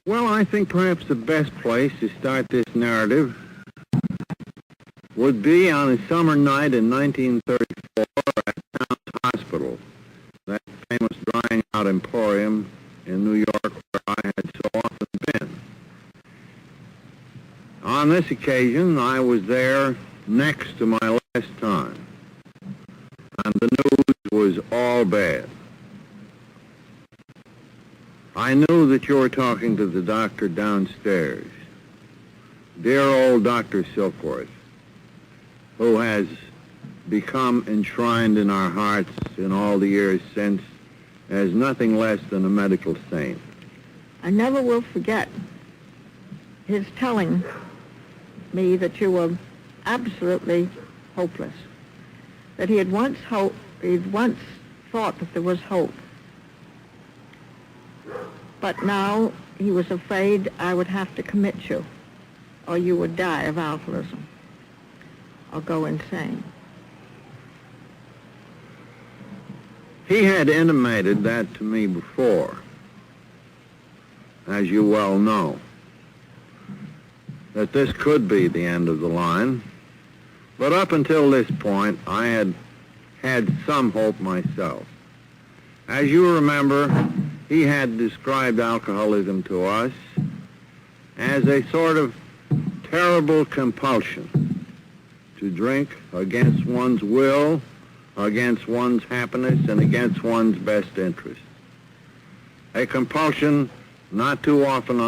Well, I think perhaps the best place to start this narrative would be on a summer night in 1934 at Towns Hospital, that famous drying out emporium in New York where I had so often been. On this occasion, I was there next to my last time, and the news was all bad. I knew that you were talking to the doctor downstairs, dear old Dr. Silkworth, who has become enshrined in our hearts in all the years since as nothing less than a medical saint. I never will forget his telling me that you were absolutely hopeless, that he'd once thought that there was hope. But now he was afraid I would have to commit you, or you would die of alcoholism, or go insane. He had intimated that to me before, as you well know, that this could be the end of the line. But up until this point, I had had some hope myself. As you remember, he had described alcoholism to us as a sort of terrible compulsion to drink against one's will, against one's happiness, and against one's best interest. A compulsion not too often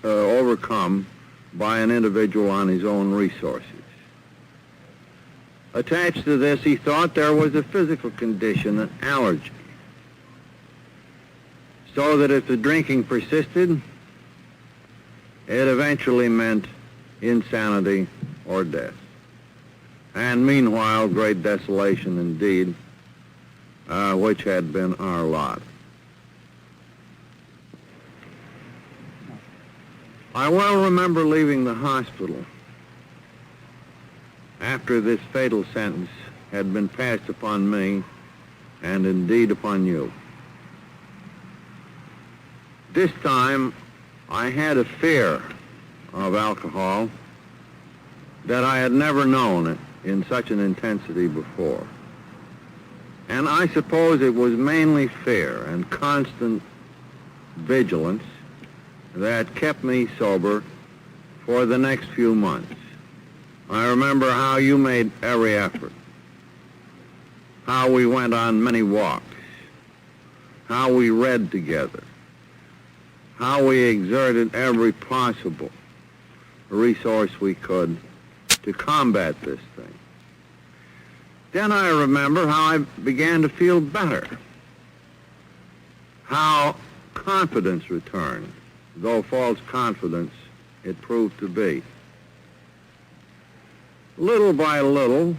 overcome by an individual on his own resources. Attached to this, he thought there was a physical condition, an allergy, so that if the drinking persisted, it eventually meant insanity or death. And meanwhile, great desolation indeed, which had been our lot. I well remember leaving the hospital after this fatal sentence had been passed upon me and indeed upon you. This time, I had a fear of alcohol that I had never known in such an intensity before. And I suppose it was mainly fear and constant vigilance that kept me sober for the next few months. I remember how you made every effort, how we went on many walks, how we read together, how we exerted every possible resource we could to combat this thing. Then I remember how I began to feel better, how confidence returned, though false confidence it proved to be. Little by little,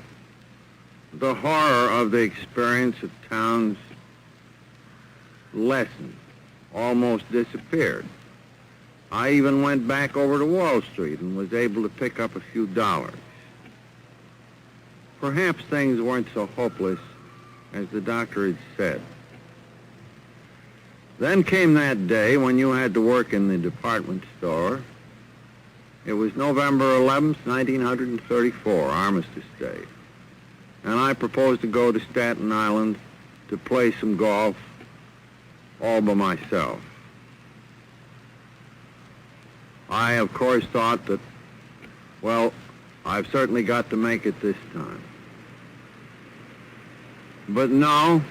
the horror of the experience of Towns lessened, almost disappeared. I even went back over to Wall Street and was able to pick up a few dollars. Perhaps things weren't so hopeless as the doctor had said. Then came that day when you had to work in the department store. It was November 11th, 1934, Armistice Day. And I proposed to go to Staten Island to play some golf all by myself. I, of course, thought that, well, I've certainly got to make it this time. But no,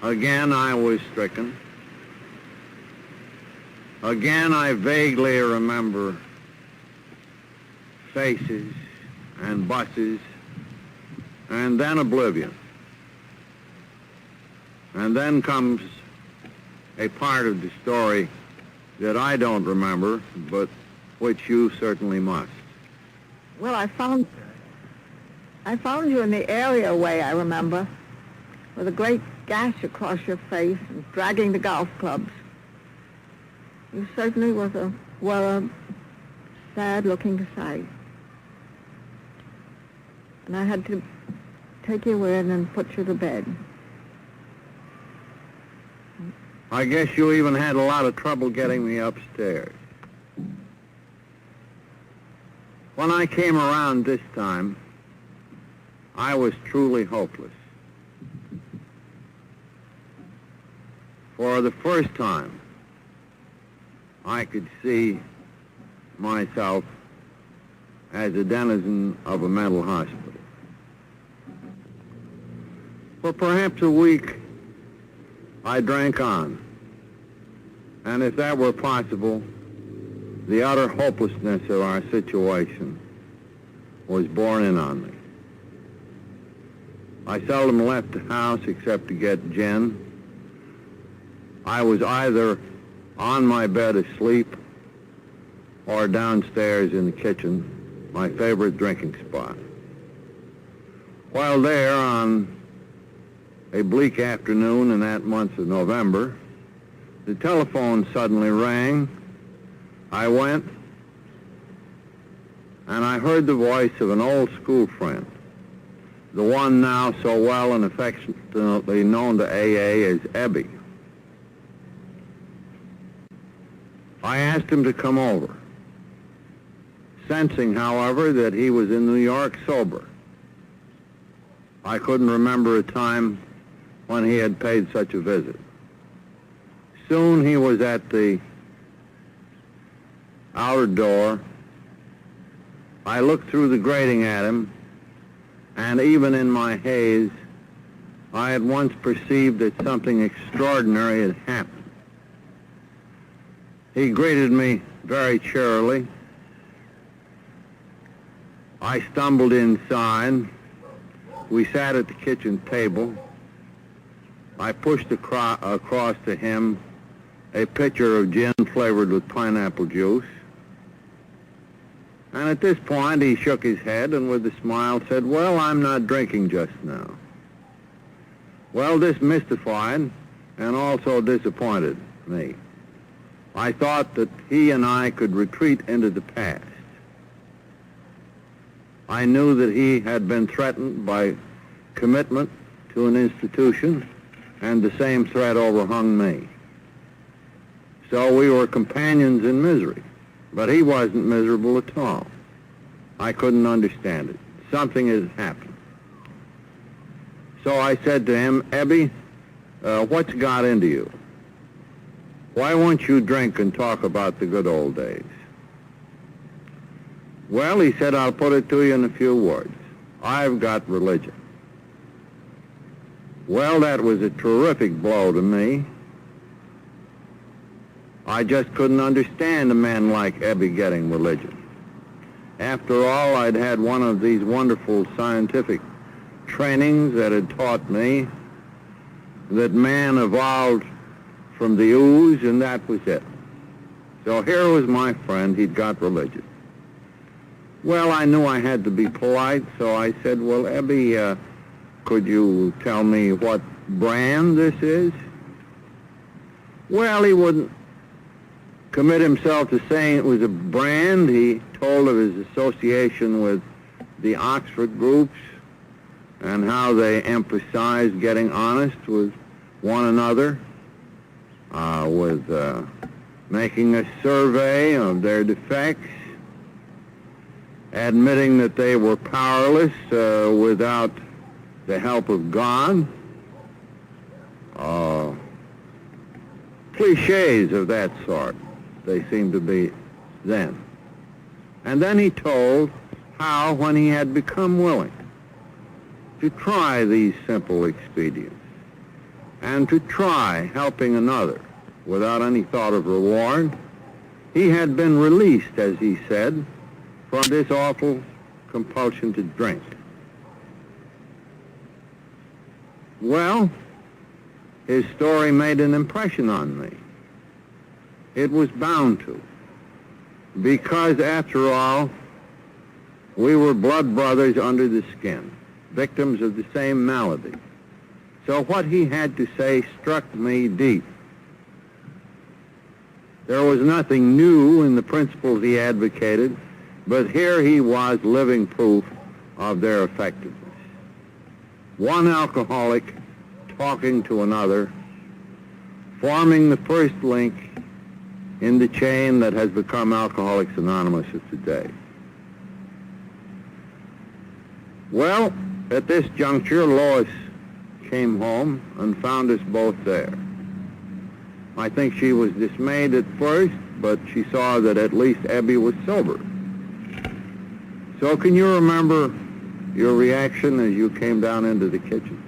again I was stricken. Again I vaguely remember faces and buses, and then oblivion. And then comes a part of the story that I don't remember, but which you certainly must. Well, I found you in the areaway, I remember, with a great gash across your face and dragging the golf clubs. You certainly were a sad-looking sight. And I had to take you in and put you to bed. I guess you even had a lot of trouble getting me upstairs. When I came around this time, I was truly hopeless. For the first time, I could see myself as a denizen of a mental hospital. For perhaps a week, I drank on. And if that were possible, the utter hopelessness of our situation was borne in on me. I seldom left the house except to get gin. I was either on my bed asleep or downstairs in the kitchen, my favorite drinking spot. While there on a bleak afternoon in that month of November, the telephone suddenly rang. I went, and I heard the voice of an old school friend, the one now so well and affectionately known to AA as Ebby. I asked him to come over, sensing, however, that he was in New York sober. I couldn't remember a time when he had paid such a visit. Soon he was at the outer door. I looked through the grating at him, and even in my haze, I at once perceived that something extraordinary had happened. He greeted me very cheerily. I stumbled inside. We sat at the kitchen table. I pushed across to him a pitcher of gin flavored with pineapple juice. And at this point, he shook his head and with a smile said, "Well, I'm not drinking just now." Well, this mystified and also disappointed me. I thought that he and I could retreat into the past. I knew that he had been threatened by commitment to an institution, and the same threat overhung me. So we were companions in misery, but he wasn't miserable at all. I couldn't understand it. Something had happened. So I said to him, "Ebby, what's got into you? Why won't you drink and talk about the good old days?" "Well," he said, "I'll put it to you in a few words. I've got religion." Well, that was a terrific blow to me. I just couldn't understand a man like Ebby getting religion. After all, I'd had one of these wonderful scientific trainings that had taught me that man evolved from the ooze, and that was it. So here was my friend. He'd got religion. Well, I knew I had to be polite, so I said, "Well, Ebby, could you tell me what brand this is?" Well, he wouldn't commit himself to saying it was a brand. He told of his association with the Oxford groups and how they emphasized getting honest with one another, with making a survey of their defects, admitting that they were powerless without the help of God. Cliches of that sort, they seemed to be then. And then he told how, when he had become willing to try these simple expedients and to try helping another without any thought of reward, he had been released, as he said, from this awful compulsion to drink. Well, his story made an impression on me. It was bound to, because after all, we were blood brothers under the skin, victims of the same malady. So what he had to say struck me deep. There was nothing new in the principles he advocated, but here he was living proof of their effectiveness. One alcoholic talking to another forming the first link in the chain that has become Alcoholics Anonymous of today. Well, at this juncture, Lois came home and found us both there. I think she was dismayed at first, but she saw that at least Abby was sober. So can you remember your reaction as you came down into the kitchen?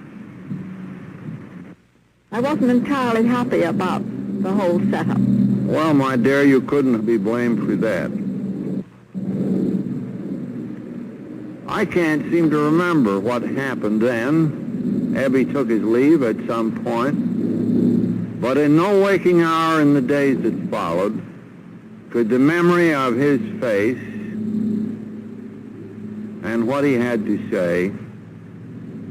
I wasn't entirely happy about the whole setup. Well, my dear, you couldn't be blamed for that. I can't seem to remember what happened then. Abby took his leave at some point, but in no waking hour in the days that followed could the memory of his face and what he had to say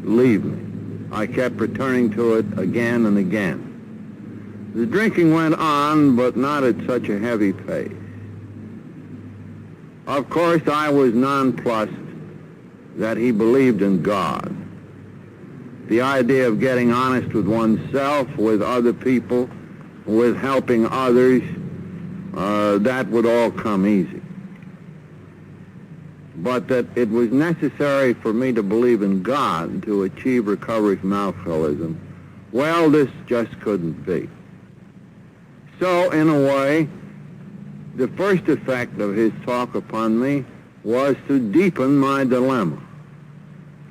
leave me. I kept returning to it again and again. The drinking went on, but not at such a heavy pace. Of course, I was nonplussed that he believed in God. The idea of getting honest with oneself, with other people, with helping others, that would all come easy. But that it was necessary for me to believe in God to achieve recovery from alcoholism, well, this just couldn't be. So, in a way, the first effect of his talk upon me was to deepen my dilemma.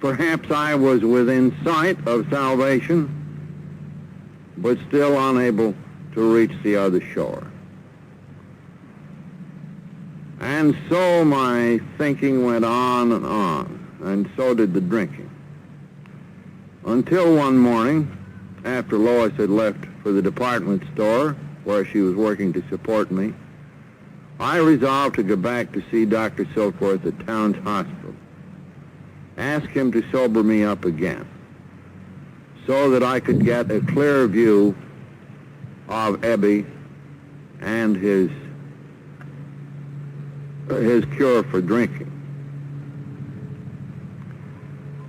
Perhaps I was within sight of salvation, but still unable to reach the other shore. And so my thinking went on, and so did the drinking. Until one morning, after Lois had left for the department store, where she was working to support me, I resolved to go back to see Dr. Silkworth at Towns Hospital, ask him to sober me up again, so that I could get a clear view of Ebby and his cure for drinking.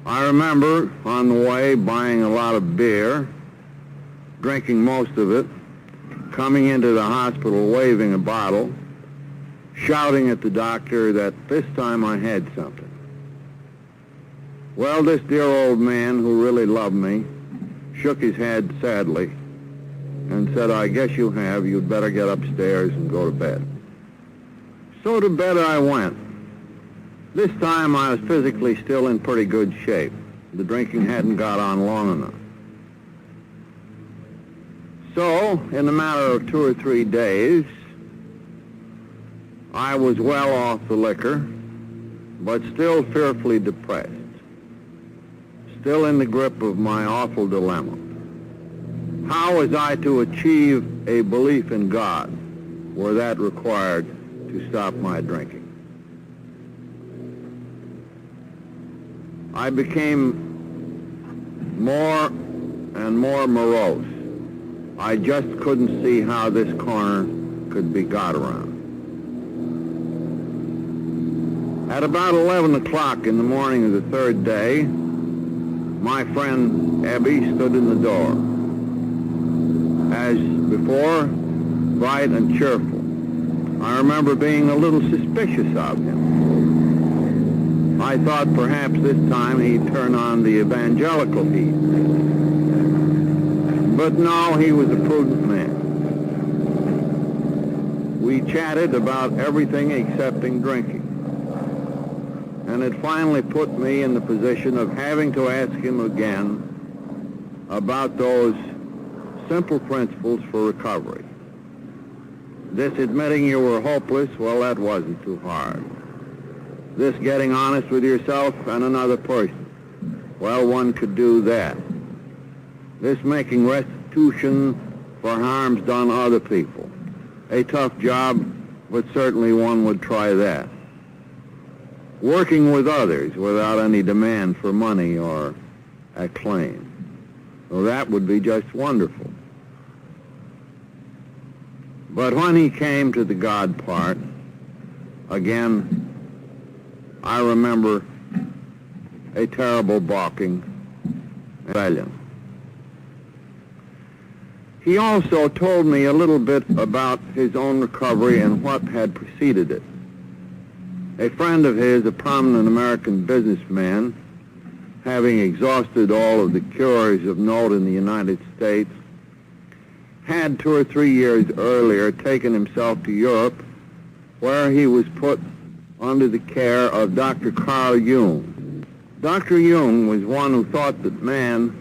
I remember on the way buying a lot of beer, drinking most of it, coming into the hospital waving a bottle, shouting at the doctor that this time I had something. Well, this dear old man who really loved me shook his head sadly and said, I guess you have. You'd better get upstairs and go to bed. So to bed I went. This time I was physically still in pretty good shape. The drinking hadn't got on long enough. So, in a matter of 2 or 3 days, I was well off the liquor, but still fearfully depressed, still in the grip of my awful dilemma. How was I to achieve a belief in God were that required to stop my drinking? I became more and more morose. I just couldn't see how this corner could be got around. At about 11 o'clock in the morning of the third day, my friend Abby stood in the door. As before, bright and cheerful. I remember being a little suspicious of him. I thought perhaps this time he'd turn on the evangelical heat. But no, he was a prudent man. We chatted about everything excepting drinking. And it finally put me in the position of having to ask him again about those simple principles for recovery. This admitting you were hopeless, well, that wasn't too hard. This getting honest with yourself and another person, well, one could do that. This making restitution for harms done other people. A tough job, but certainly one would try that. Working with others without any demand for money or acclaim. Well, that would be just wonderful. But when he came to the God part, again, I remember a terrible balking rebellion. He also told me a little bit about his own recovery and what had preceded it. A friend of his, a prominent American businessman, having exhausted all of the cures of note in the United States, had 2 or 3 years earlier taken himself to Europe, where he was put under the care of Dr. Carl Jung. Dr. Jung was one who thought that man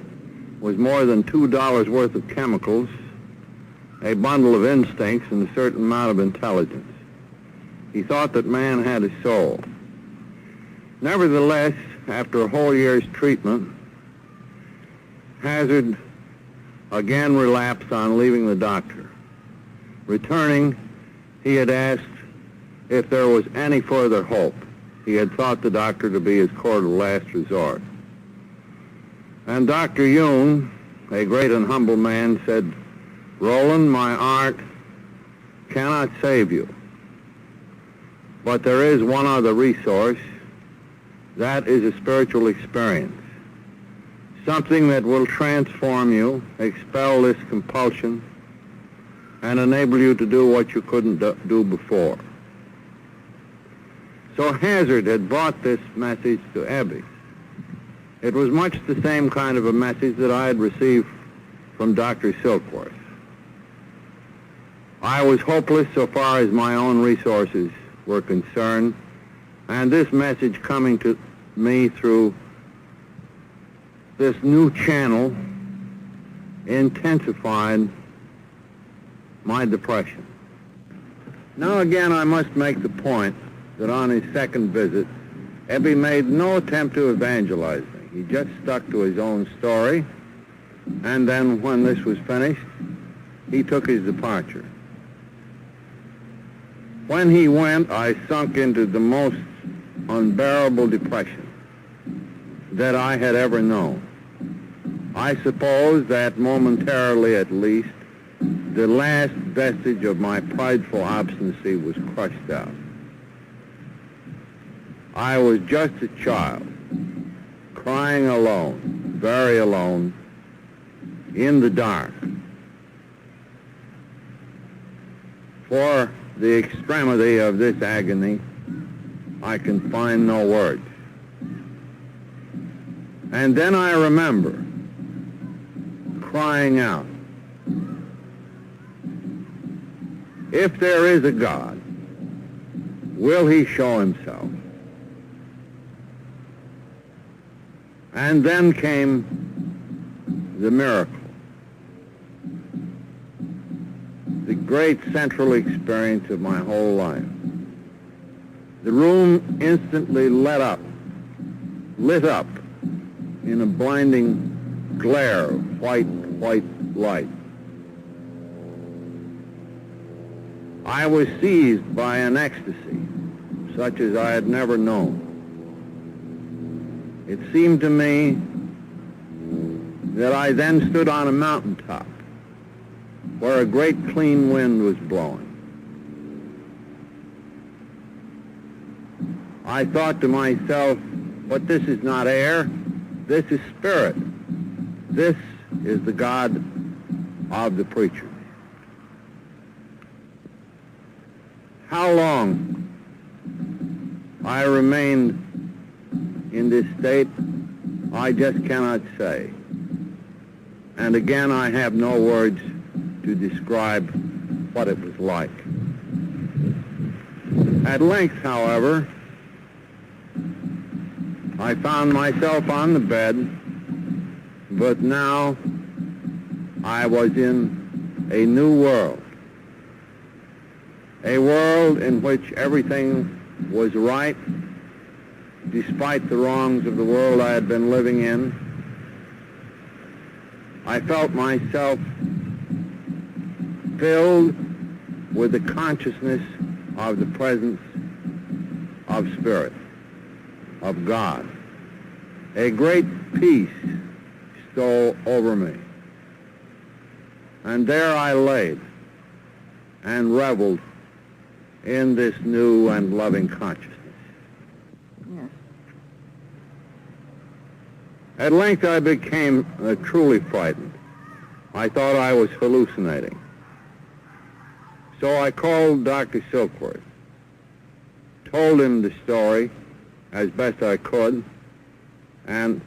was more than $2 worth of chemicals, a bundle of instincts, and a certain amount of intelligence. He thought that man had a soul. Nevertheless, after a whole year's treatment, Hazard again relapsed on leaving the doctor. Returning, he had asked if there was any further hope. He had thought the doctor to be his court of last resort. And Dr. Jung, a great and humble man, said, "Roland, my art cannot save you. But there is one other resource. That is a spiritual experience. Something that will transform you, expel this compulsion, and enable you to do what you couldn't do before." So Hazard had brought this message to Ebby. It was much the same kind of a message that I had received from Dr. Silkworth. I was hopeless so far as my own resources were concerned, and this message coming to me through this new channel intensified my depression. Now again, I must make the point that on his second visit, Ebby made no attempt to evangelize me. He just stuck to his own story, and then when this was finished, he took his departure. When he went, I sunk into the most unbearable depression that I had ever known. I suppose that momentarily at least, the last vestige of my prideful obstinacy was crushed out. I was just a child, crying alone, very alone, in the dark. For the extremity of this agony, I can find no words. And then I remember crying out, "If there is a God, will he show himself?" And then came the miracle, the great central experience of my whole life. The room instantly lit up in a blinding glare of white light. I was seized by an ecstasy such as I had never known. It seemed to me that I then stood on a mountaintop where a great clean wind was blowing. I thought to myself, but this is not air, this is spirit. This is the God of the preacher. How long I remained in this state, I just cannot say. And again, I have no words to describe what it was like. At length, however, I found myself on the bed, but now I was in a new world. A world in which everything was right, despite the wrongs of the world I had been living in. I felt myself filled with the consciousness of the presence of Spirit, of God. A great peace stole over me. And there I laid and reveled in this new and loving consciousness. Yes. At length I became truly frightened. I thought I was hallucinating. So I called Dr. Silkworth, told him the story as best I could, and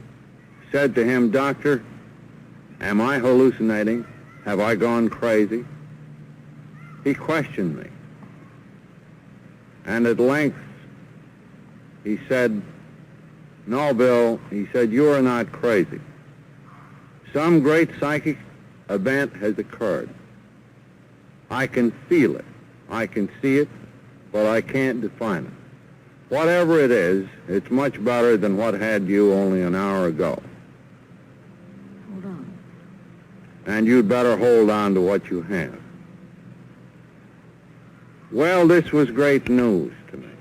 said to him, "Doctor, am I hallucinating? Have I gone crazy?" He questioned me. And at length, he said, "No, Bill," he said, "you are not crazy. Some great psychic event has occurred. I can feel it. I can see it, but I can't define it. Whatever it is, it's much better than what had you only an hour ago. Hold on. And you'd better hold on to what you have." Well, this was great news to me.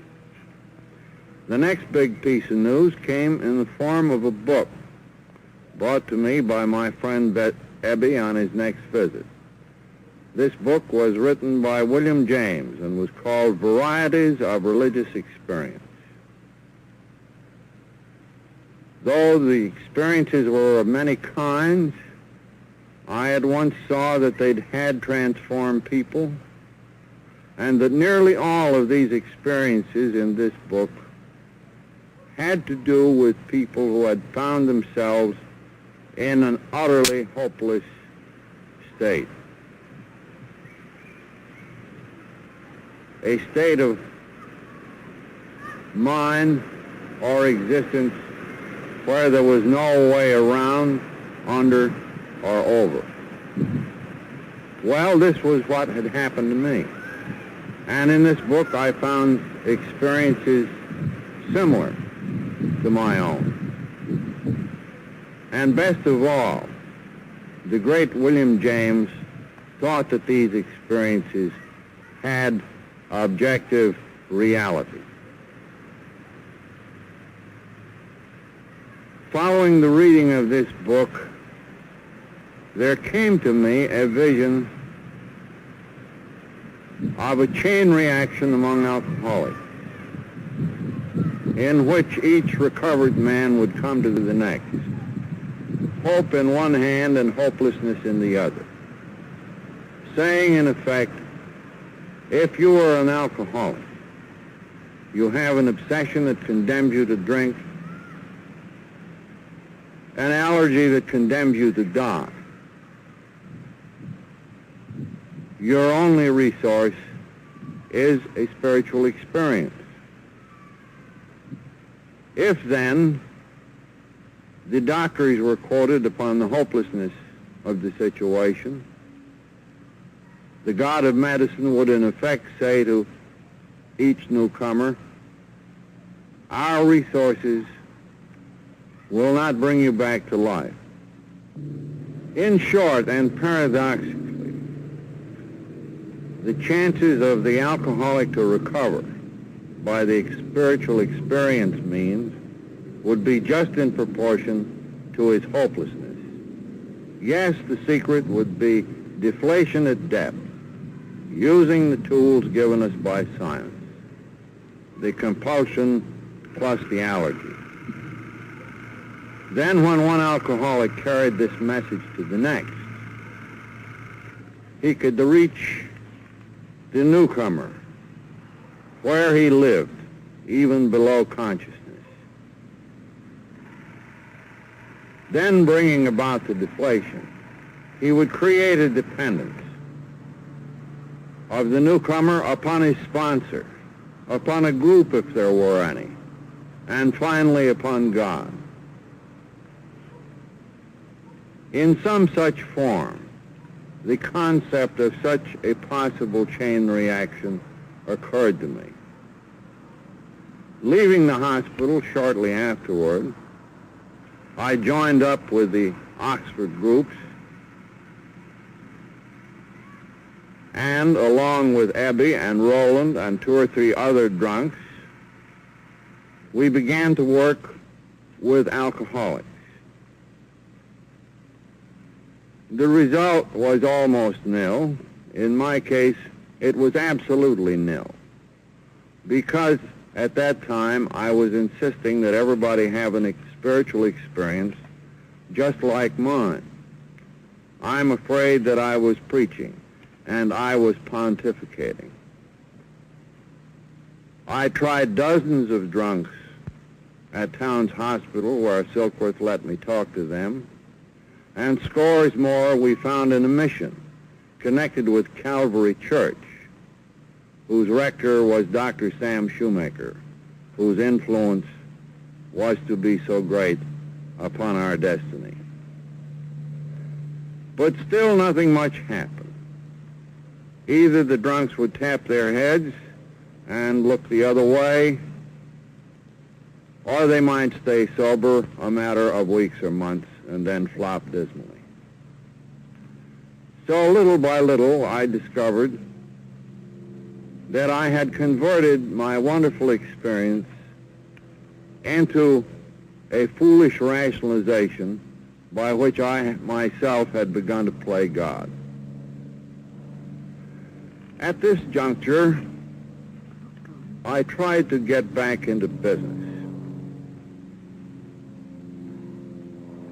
The next big piece of news came in the form of a book brought to me by my friend Ebby on his next visit. This book was written by William James and was called Varieties of Religious Experience. Though the experiences were of many kinds, I at once saw that they'd had transformed people, and that nearly all of these experiences in this book had to do with people who had found themselves in an utterly hopeless state. A state of mind or existence where there was no way around, under, or over. Well, this was what had happened to me. And in this book I found experiences similar to my own. And best of all, the great William James thought that these experiences had objective reality. Following the reading of this book, there came to me a vision of a chain reaction among alcoholics, in which each recovered man would come to the next, hope in one hand and hopelessness in the other, saying in effect, if you are an alcoholic, you have an obsession that condemns you to drink, an allergy that condemns you to die. Your only resource is a spiritual experience. If then the doctors were quoted upon the hopelessness of the situation, the God of medicine would in effect say to each newcomer, our resources will not bring you back to life. In short and paradoxically, the chances of the alcoholic to recover by the spiritual experience means would be just in proportion to his hopelessness. Yes, the secret would be deflation at depth, using the tools given us by science, the compulsion plus the allergy. Then when one alcoholic carried this message to the next, he could reach the newcomer where he lived, even below consciousness. Then bringing about the deflation, he would create a dependence of the newcomer upon his sponsor, upon a group if there were any, and finally upon God. In some such form, the concept of such a possible chain reaction occurred to me. Leaving the hospital shortly afterward, I joined up with the Oxford groups, and along with Ebby and Roland and 2 or 3 other drunks, we began to work with alcoholics. The result was almost nil. In my case, it was absolutely nil, because at that time I was insisting that everybody have a spiritual experience just like mine. I'm afraid that I was preaching, and I was pontificating. I tried dozens of drunks at Towns Hospital, where Silkworth let me talk to them, and scores more we found in a mission connected with Calvary Church, whose rector was Dr. Sam Shoemaker, whose influence was to be so great upon our destiny. But still nothing much happened. Either the drunks would tap their heads and look the other way, or they might stay sober a matter of weeks or months and then flop dismally. So little by little, I discovered that I had converted my wonderful experience into a foolish rationalization by which I myself had begun to play God. At this juncture, I tried to get back into business.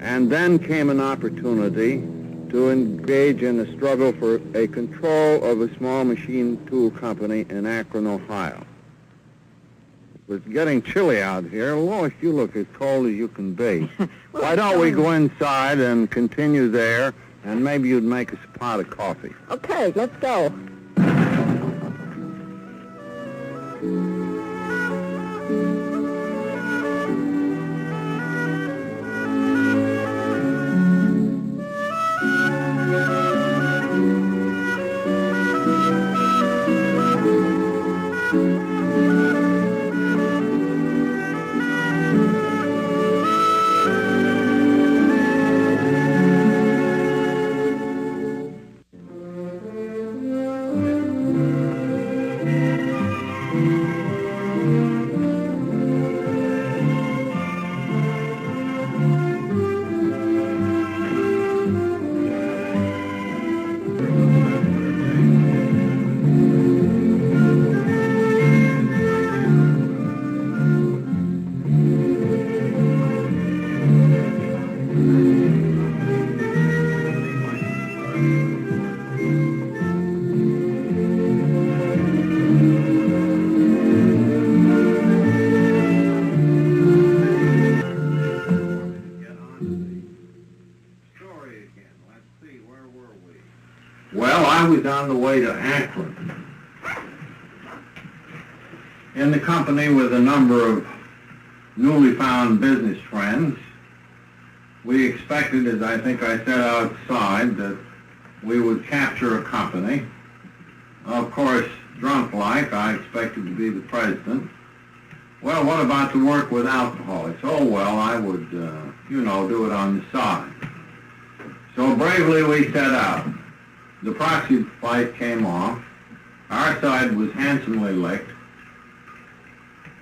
And then came an opportunity to engage in a struggle for a control of a small machine tool company in Akron, Ohio. It was getting chilly out here. Lois, you look as cold as you can be. Well, why don't we go inside and continue there, and maybe you'd make us a pot of coffee. Okay, let's go. Well, I was on the way to Akron in the company with a number of newly found business friends. We expected, as I think I said outside, that we would capture a company. Of course, drunk-like, I expected to be the president. Well, what about to work with alcoholics? Oh, well, I would, do it on the side. So bravely we set out. The proxy fight came off. Our side was handsomely licked.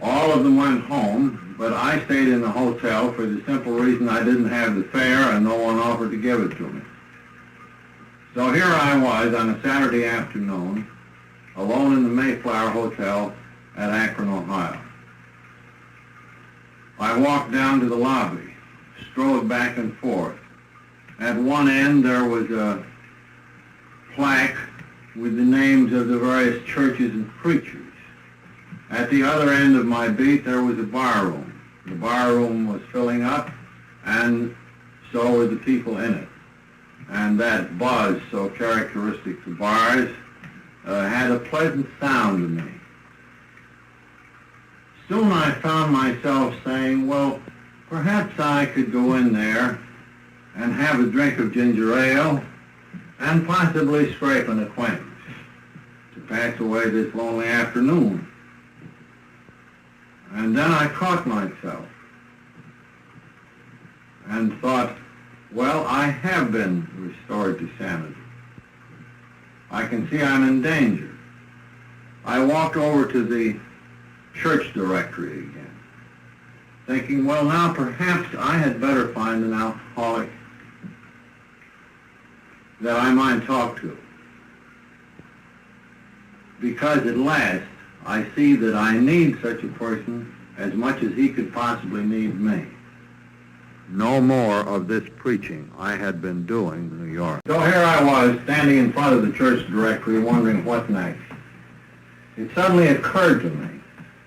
All of them went home, but I stayed in the hotel for the simple reason I didn't have the fare and no one offered to give it to me. So here I was on a Saturday afternoon, alone in the Mayflower Hotel at Akron, Ohio. I walked down to the lobby, strode back and forth. At one end there was a plaque with the names of the various churches and preachers. At the other end of my beat there was a bar room. The bar room was filling up, and so were the people in it. And that buzz, so characteristic of bars, had a pleasant sound to me. Soon I found myself saying, well, perhaps I could go in there and have a drink of ginger ale and possibly scrape an acquaintance to pass away this lonely afternoon. And then I caught myself and thought, well, I have been restored to sanity. I can see I'm in danger. I walked over to the church directory again, thinking, well, now perhaps I had better find an alcoholic that I might talk to. Because at last, I see that I need such a person as much as he could possibly need me. no more of this preaching I had been doing in New York. So here I was, standing in front of the church directory, wondering what next. It suddenly occurred to me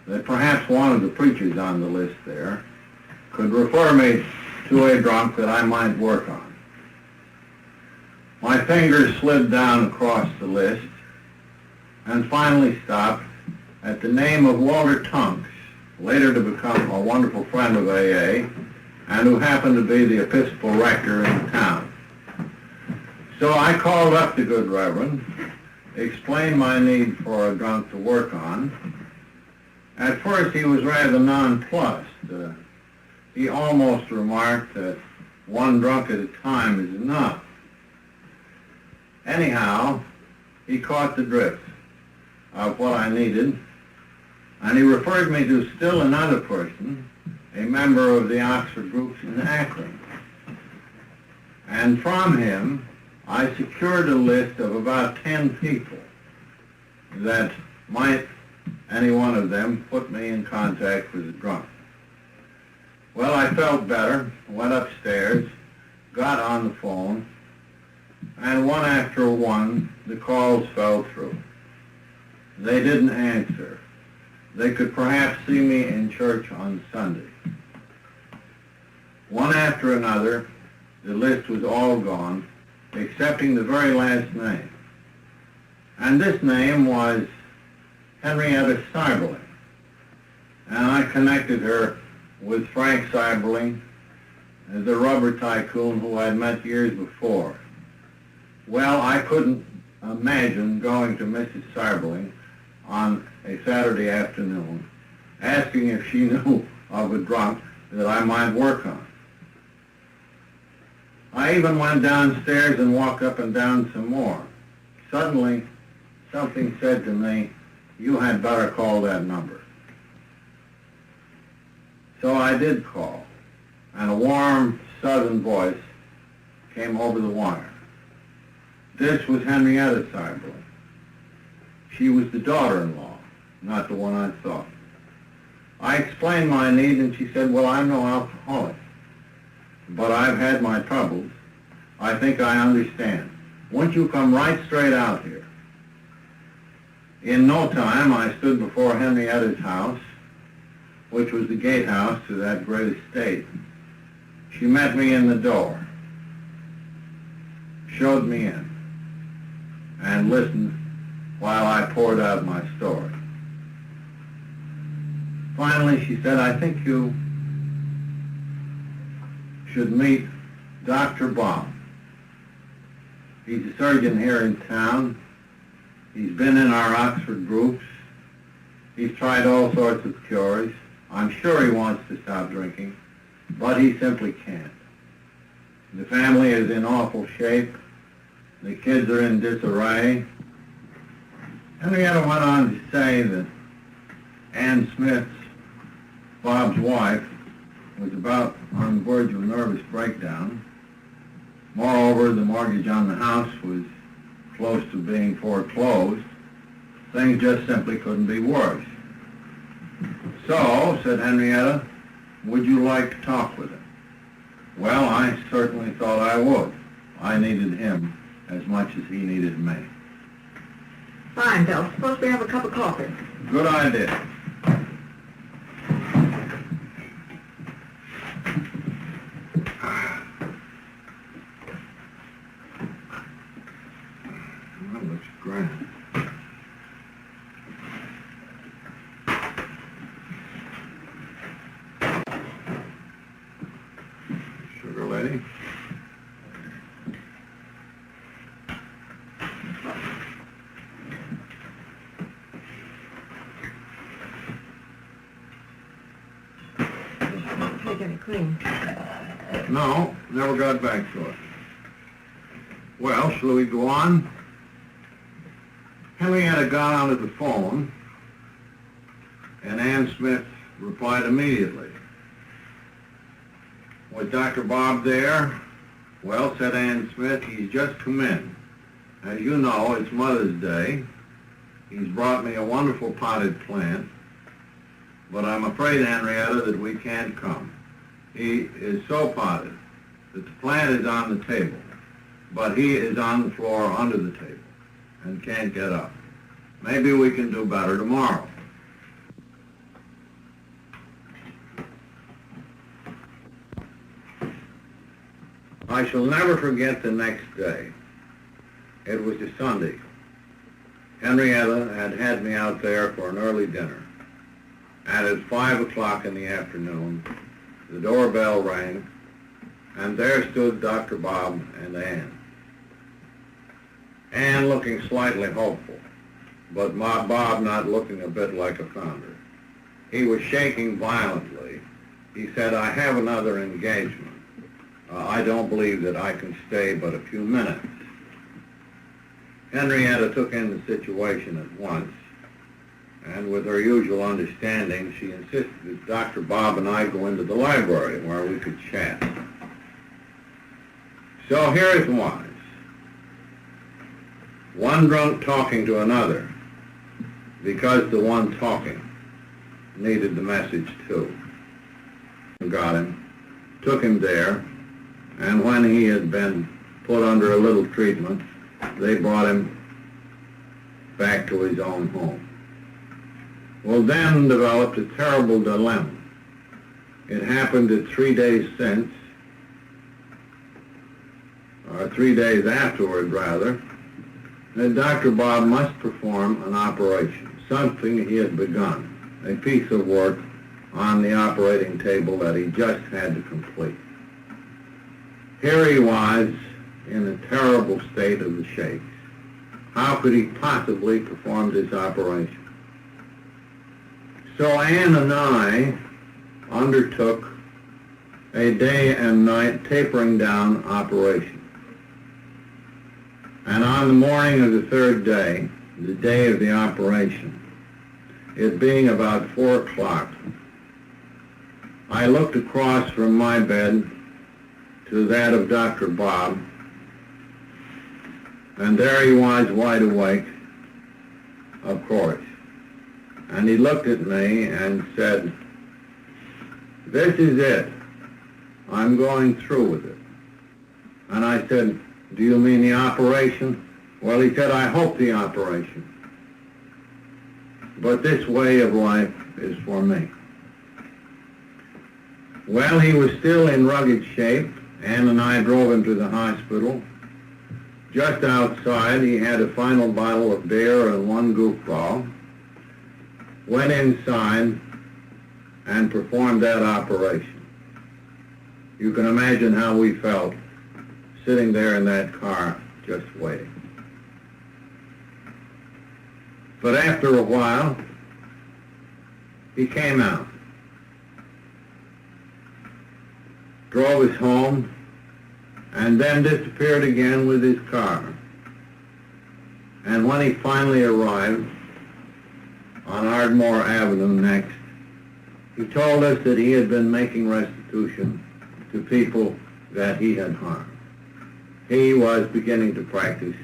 that perhaps one of the preachers on the list there could refer me to a drunk that I might work on. My fingers slid down across the list and finally stopped at the name of Walter Tunks, later to become a wonderful friend of AA, and who happened to be the Episcopal rector in town. So I called up the good Reverend, explained my need for a drunk to work on. At first he was rather nonplussed. He almost remarked that one drunk at a time is enough. Anyhow, he caught the drift of what I needed, and he referred me to still another person, a member of the Oxford groups in Akron. And from him, I secured a list of about 10 people that might, any one of them, put me in contact with a drunk. Well, I felt better, went upstairs, got on the phone, and one after one, the calls fell through. They didn't answer. They could perhaps see me in church on Sunday. One after another, the list was all gone, excepting the very last name. And this name was Henrietta Seiberling. And I connected her with Frank Seiberling, the rubber tycoon who I'd met years before. Well, I couldn't imagine going to Mrs. Seiberling on a Saturday afternoon, asking if she knew of a drunk that I might work on. I even went downstairs and walked up and down some more. Suddenly, something said to me, "You had better call that number." So I did call, and a warm southern voice came over the wire. This was Henrietta Seiberling. She was the daughter-in-law, not the one I thought. I explained my need, and she said, "Well, I'm no alcoholic, but I've had my troubles. I think I understand. Won't you come right straight out here?" In no time, I stood before Henrietta's house, which was the gatehouse to that great estate. She met me in the door, showed me in, and listened while I poured out my story. Finally, she said, "I think you should meet Dr. Bob. He's a surgeon here in town. He's been in our Oxford groups. He's tried all sorts of cures. I'm sure he wants to stop drinking, but he simply can't. The family is in awful shape. The kids are in disarray." Henrietta went on to say that Ann Smith, Bob's wife, was about on the verge of a nervous breakdown. Moreover, the mortgage on the house was close to being foreclosed. Things just simply couldn't be worse. "So," said Henrietta, "would you like to talk with him?" Well, I certainly thought I would. I needed him as much as he needed me. Fine, Bill. Suppose we have a cup of coffee. Good idea. That looks grand. Sugar lady? Take any cream. No, never got back to it. Well, shall we go on? Henrietta got onto the phone, and Ann Smith replied immediately. "Was Dr. Bob there?" "Well," said Ann Smith, "he's just come in. As you know, it's Mother's Day. He's brought me a wonderful potted plant, but I'm afraid, Henrietta, that we can't come. He is so potted that the plant is on the table, but he is on the floor under the table and can't get up. Maybe we can do better tomorrow. I shall never forget the next day. It was a Sunday. Henrietta had had me out there for an early dinner. And at 5 o'clock in the afternoon, the doorbell rang, and there stood Dr. Bob and Ann. Ann looking slightly hopeful, but Bob not looking a bit like a founder. He was shaking violently. He said, "I have another engagement. I don't believe that I can stay but a few minutes." Henrietta took in the situation at once, and with her usual understanding, she insisted that Dr. Bob and I go into the library where we could chat. So here it was. One drunk talking to another, because the one talking needed the message too. Got him, took him there, and when he had been put under a little treatment, they brought him back to his own home. Well, then developed a terrible dilemma. It happened that 3 days since, or 3 days afterward rather, that Dr. Bob must perform an operation, something he had begun, a piece of work on the operating table that he just had to complete. Here he was in a terrible state of the shakes. How could he possibly perform this operation? So Ann and I undertook a day and night tapering down operation. And on the morning of the third day, the day of the operation, it being about 4 o'clock, I looked across from my bed to that of Dr. Bob, and there he was wide awake, of course. And he looked at me and said, "This is it. I'm going through with it." And I said, "Do you mean the operation?" Well, he said, "I hope the operation. But this way of life is for me." Well, he was still in rugged shape. Ann and I drove him to the hospital. Just outside, he had a final bottle of beer and one goofball. Went inside and performed that operation. You can imagine how we felt sitting there in that car just waiting. But after a while, he came out, drove us home, and then disappeared again with his car. And when he finally arrived on Ardmore Avenue next, he told us that he had been making restitution to people that he had harmed. He was beginning to practice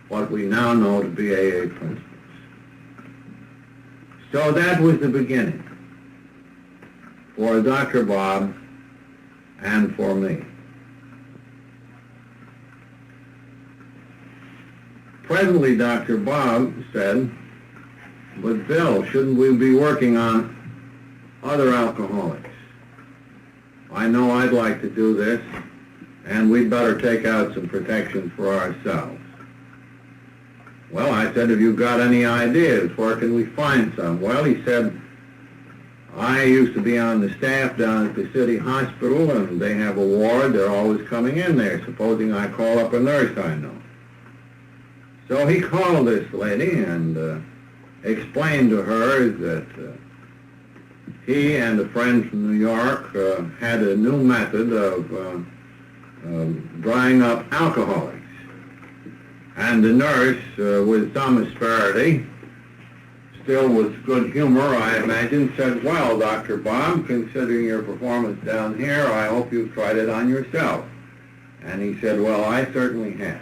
what we now know to be AA principles. So that was the beginning for Dr. Bob and for me. Presently, Dr. Bob said, "But Bill, shouldn't we be working on other alcoholics? I know I'd like to do this, and we'd better take out some protection for ourselves." Well, I said, "Have you got any ideas? Where can we find some?" Well, he said, "I used to be on the staff down at the city hospital, and they have a ward. They're always coming in there. Supposing I call up a nurse I know." So he called this lady and explained to her that he and a friend from New York had a new method of drying up alcoholics. And the nurse, with some asperity, still with good humor, I imagine, said, "Well, Dr. Bob, considering your performance down here, I hope you've tried it on yourself." And he said, "Well, I certainly have."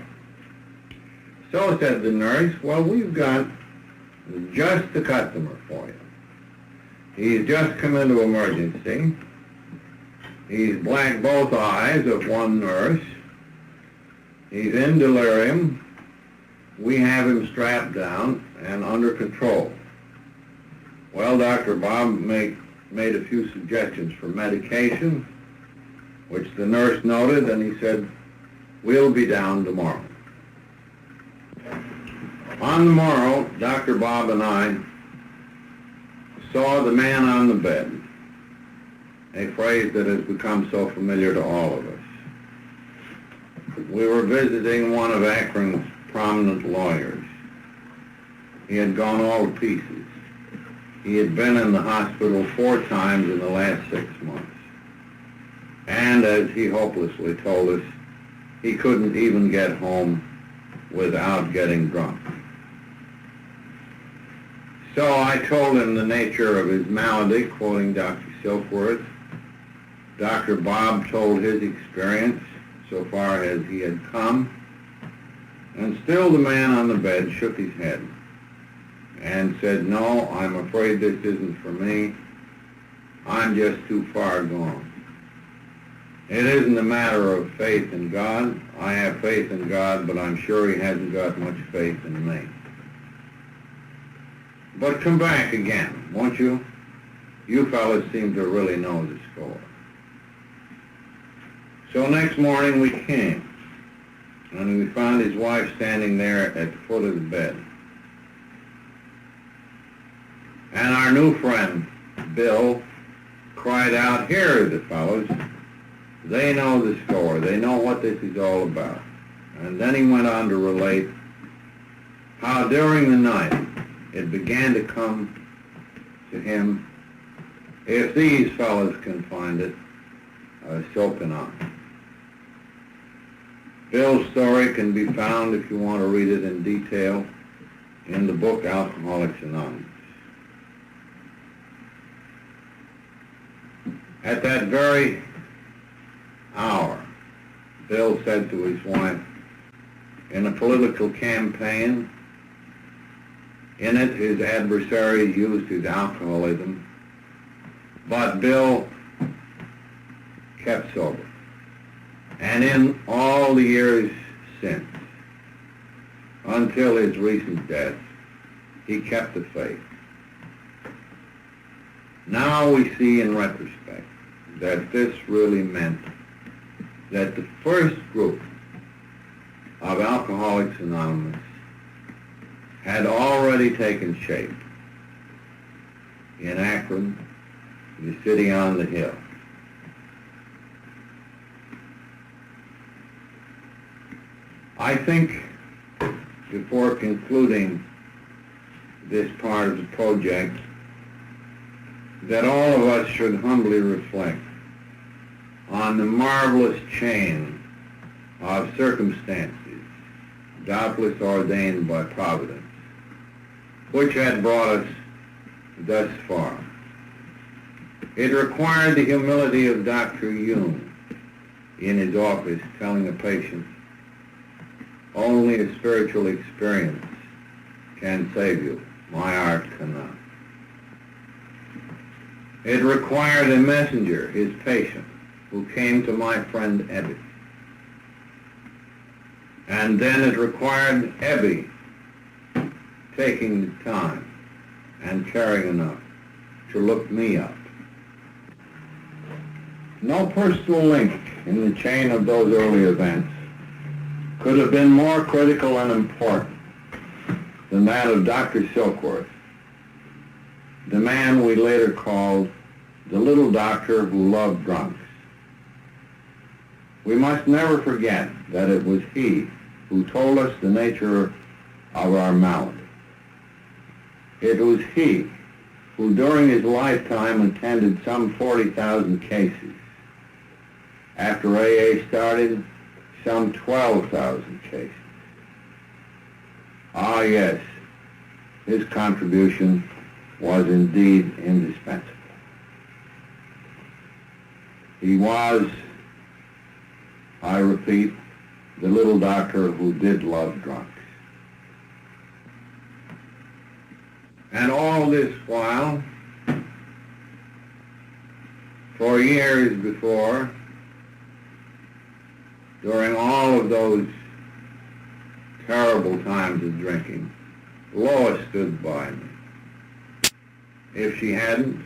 So said the nurse, "Well, we've got just the customer for you. He's just come into emergency. He's black both eyes of one nurse. He's in delirium. We have him strapped down and under control. Well, Dr. Bob made a few suggestions for medication, which the nurse noted, and he said, "We'll be down tomorrow." On the morrow, Dr. Bob and I saw the man on the bed, a phrase that has become so familiar to all of us. We were visiting one of Akron's prominent lawyers. He had gone all to pieces. He had been in the hospital 4 times in the last 6 months. And as he hopelessly told us, he couldn't even get home without getting drunk. So I told him the nature of his malady, quoting Dr. Silkworth. Dr. Bob told his experience so far as he had come, and still the man on the bed shook his head and said, "No, I'm afraid this isn't for me. I'm just too far gone. It isn't a matter of faith in God. I have faith in God, but I'm sure he hasn't got much faith in me. But come back again, won't you? You fellas seem to really know the score." So next morning we came, and we found his wife standing there at the foot of the bed. And our new friend, Bill, cried out, "Here are the fellows. They know the score. They know what this is all about." And then he went on to relate how during the night it began to come to him, if these fellows can find it, so can I. Bill's story can be found, if you want to read it in detail, in the book Alcoholics Anonymous. At that very hour, Bill said to his wife, in a political campaign, in it his adversary used his alcoholism, but Bill kept sober. And in all the years since, until his recent death, he kept the faith. Now we see in retrospect that this really meant that the first group of Alcoholics Anonymous had already taken shape in Akron, the city on the hill. I think, before concluding this part of the project, that all of us should humbly reflect on the marvelous chain of circumstances, doubtless ordained by Providence, which had brought us thus far. It required the humility of Dr. Jung in his office telling a patient, "Only a spiritual experience can save you. My art cannot." It required a messenger, his patient, who came to my friend Ebby. And then it required Ebby taking the time and caring enough to look me up. No personal link in the chain of those early events could have been more critical and important than that of Dr. Silkworth, the man we later called the little doctor who loved drunks. We must never forget that it was he who told us the nature of our malady. It was he who during his lifetime attended some 40,000 cases. After AA started, some 12,000 cases. Ah, yes, his contribution was indeed indispensable. He was, I repeat, the little doctor who did love drunks. And all this while, For years before, during all of those terrible times of drinking, Lois stood by me. If she hadn't,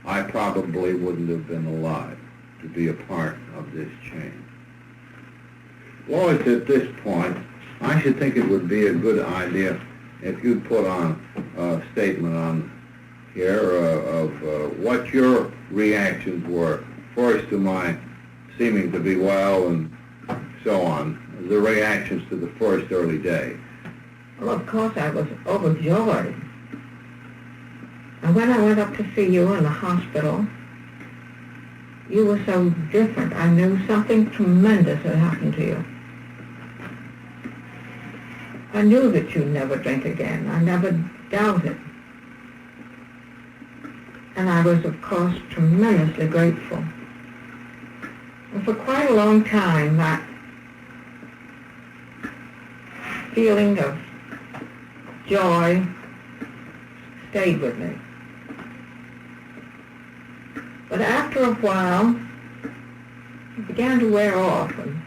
I probably wouldn't have been alive to be a part of this change. Lois, at this point, I should think it would be a good idea if you'd put on a statement on here of what your reactions were, first to my seeming to be well and so on, the reactions to the first early day. Well, of course, I was overjoyed. And when I went up to see you in the hospital, you were so different. I knew something tremendous had happened to you. I knew that you'd never drink again. I never doubted. And I was, of course, tremendously grateful. And for quite a long time, that feeling of joy stayed with me. But after a while, it began to wear off, and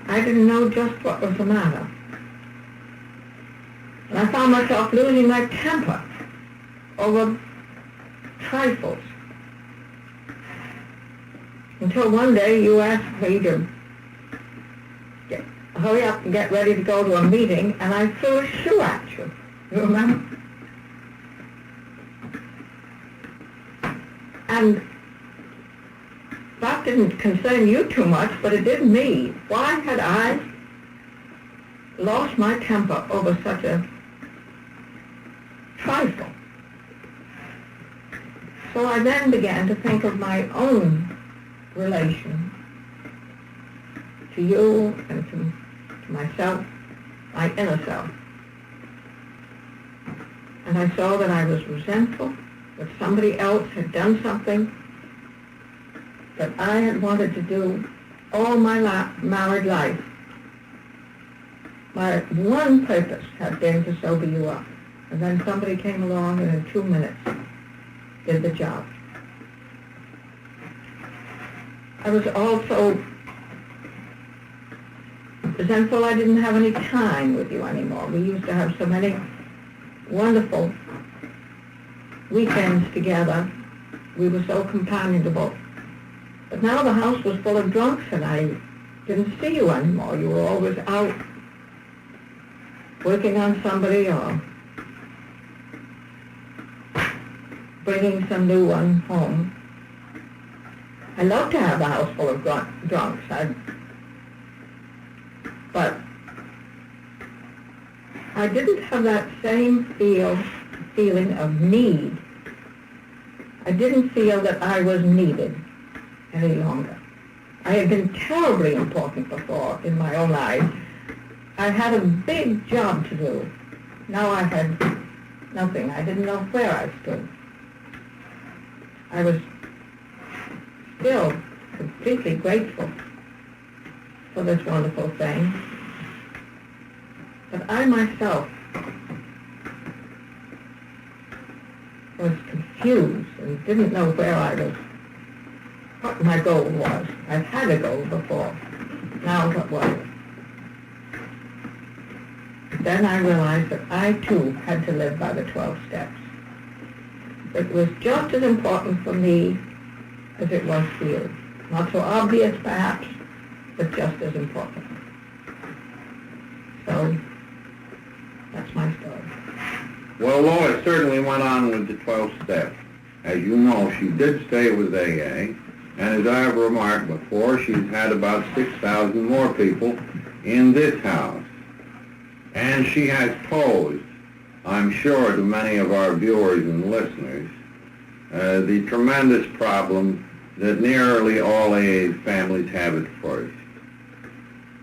I didn't know just what was the matter. And I found myself losing my temper over trifles. Until one day you asked me to hurry up and get ready to go to a meeting, and I threw a shoe at you. You remember? And that didn't concern you too much, but it did me. Why had I lost my temper over such a trifle? So I then began to think of my own relation to you and to myself, my inner self. And I saw that I was resentful, that somebody else had done something that I had wanted to do all my married life. My one purpose had been to sober you up. And then somebody came along and in 2 minutes did the job. I was also resentful I didn't have any time with you anymore. We used to have so many wonderful weekends together. We were so companionable. But now the house was full of drunks and I didn't see you anymore. You were always out working on somebody or bringing some new one home. I love to have a house full of drunks, but I didn't have that same feeling of need. I didn't feel that I was needed any longer. I had been terribly important before in my own life. I had a big job to do. Now I had nothing. I didn't know where I stood. I was still completely grateful for this wonderful thing. But I myself was confused and didn't know where I was, what my goal was. I'd had a goal before. Now what was it? Then I realized that I too had to live by the 12 steps. It was just as important for me as it was for you. Not so obvious perhaps, but just as important. So, that's my story. Well, Lois certainly went on with the 12 steps. As you know, she did stay with AA, and as I have remarked before, she's had about 6,000 more people in this house. And she has posed, I'm sure, to many of our viewers and listeners, the tremendous problem that nearly all AA families have at first.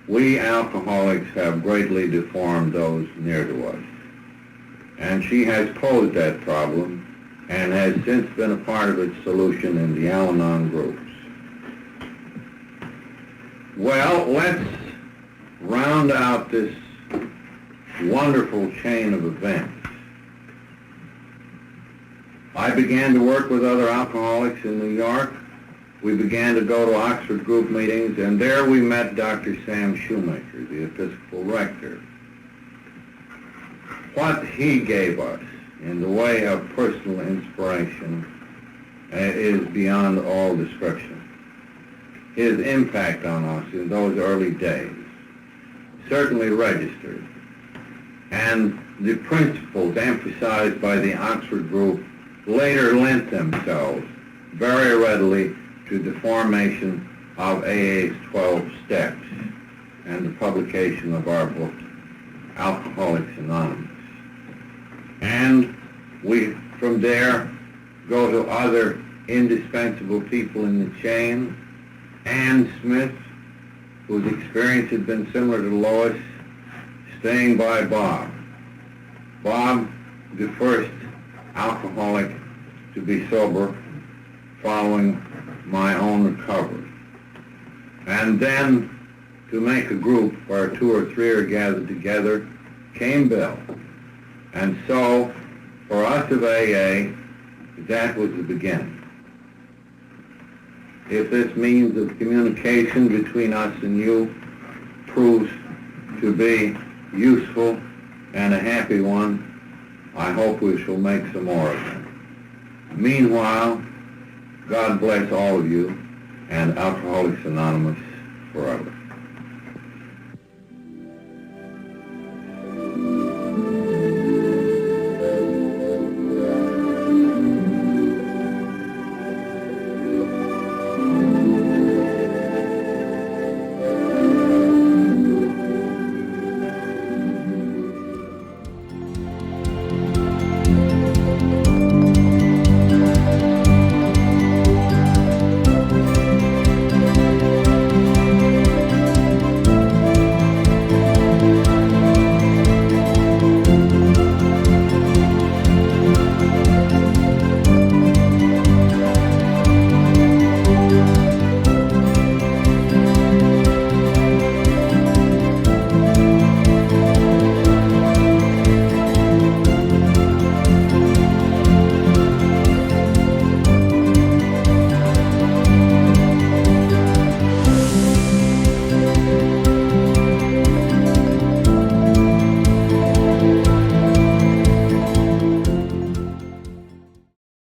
We alcoholics have greatly deformed those near to us. And she has posed that problem and has since been a part of its solution in the Al-Anon groups. Well, let's round out this wonderful chain of events I began to work with other alcoholics in New York. We began to go to Oxford group meetings, and there we met Dr. Sam Shoemaker, the Episcopal rector. What he gave us in the way of personal inspiration is beyond all description. His impact on us in those early days certainly registered, and the principles emphasized by the Oxford group later lent themselves very readily to the formation of AA's 12 Steps and the publication of our book, Alcoholics Anonymous. And we, from there, go to other indispensable people in the chain. Ann Smith, whose experience had been similar to Lois, staying by Bob. Bob, the first alcoholic to be sober following my own recovery. And then to make a group where 2 or 3 are gathered together came Bill. And so, for us of AA, that was the beginning. If this means of communication between us and you proves to be useful and a happy one, I hope we shall make some more of them. Meanwhile, God bless all of you, and Alcoholics Anonymous forever.